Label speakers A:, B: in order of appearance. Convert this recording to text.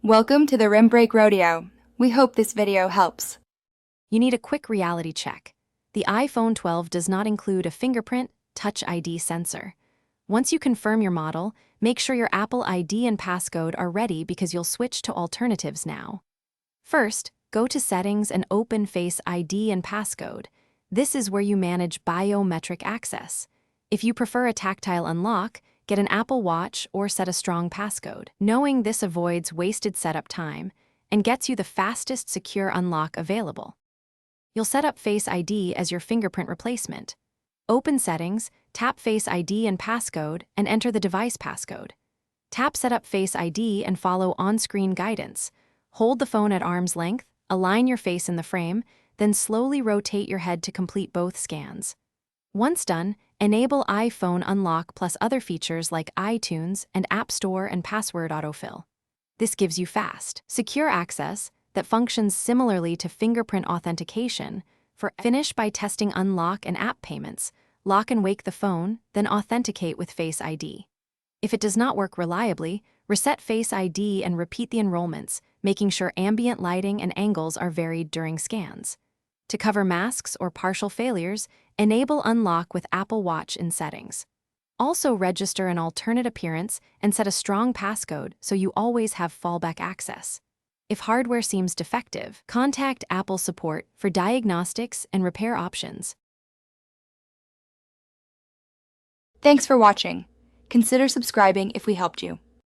A: Welcome to the Rim Break Rodeo. We hope this video helps.
B: You need a quick reality check. The iPhone 12 does not include a fingerprint Touch ID sensor. Once you confirm your model, make sure your Apple ID and passcode are ready because you'll switch to alternatives now. First, go to Settings and open Face ID and Passcode. This is where you manage biometric access. If you prefer a tactile unlock, get an Apple Watch or set a strong passcode. Knowing this avoids wasted setup time and gets you the fastest secure unlock available. You'll set up Face ID as your fingerprint replacement. Open Settings, tap Face ID and Passcode, and enter the device passcode. Tap Set up Face ID and follow on-screen guidance. Hold the phone at arm's length, align your face in the frame, then slowly rotate your head to complete both scans. Once done, enable iPhone Unlock plus other features like iTunes and App Store and password autofill. This gives you fast, secure access that functions similarly to fingerprint authentication. Finish by testing unlock and app payments, lock and wake the phone, then authenticate with Face ID. If it does not work reliably, reset Face ID and repeat the enrollments, making sure ambient lighting and angles are varied during scans. To cover masks or partial failures, enable Unlock with Apple Watch in Settings. Also register an alternate appearance and set a strong passcode so you always have fallback access. If hardware seems defective, contact Apple support for diagnostics and repair options.
A: Thanks for watching. Consider subscribing if we helped you.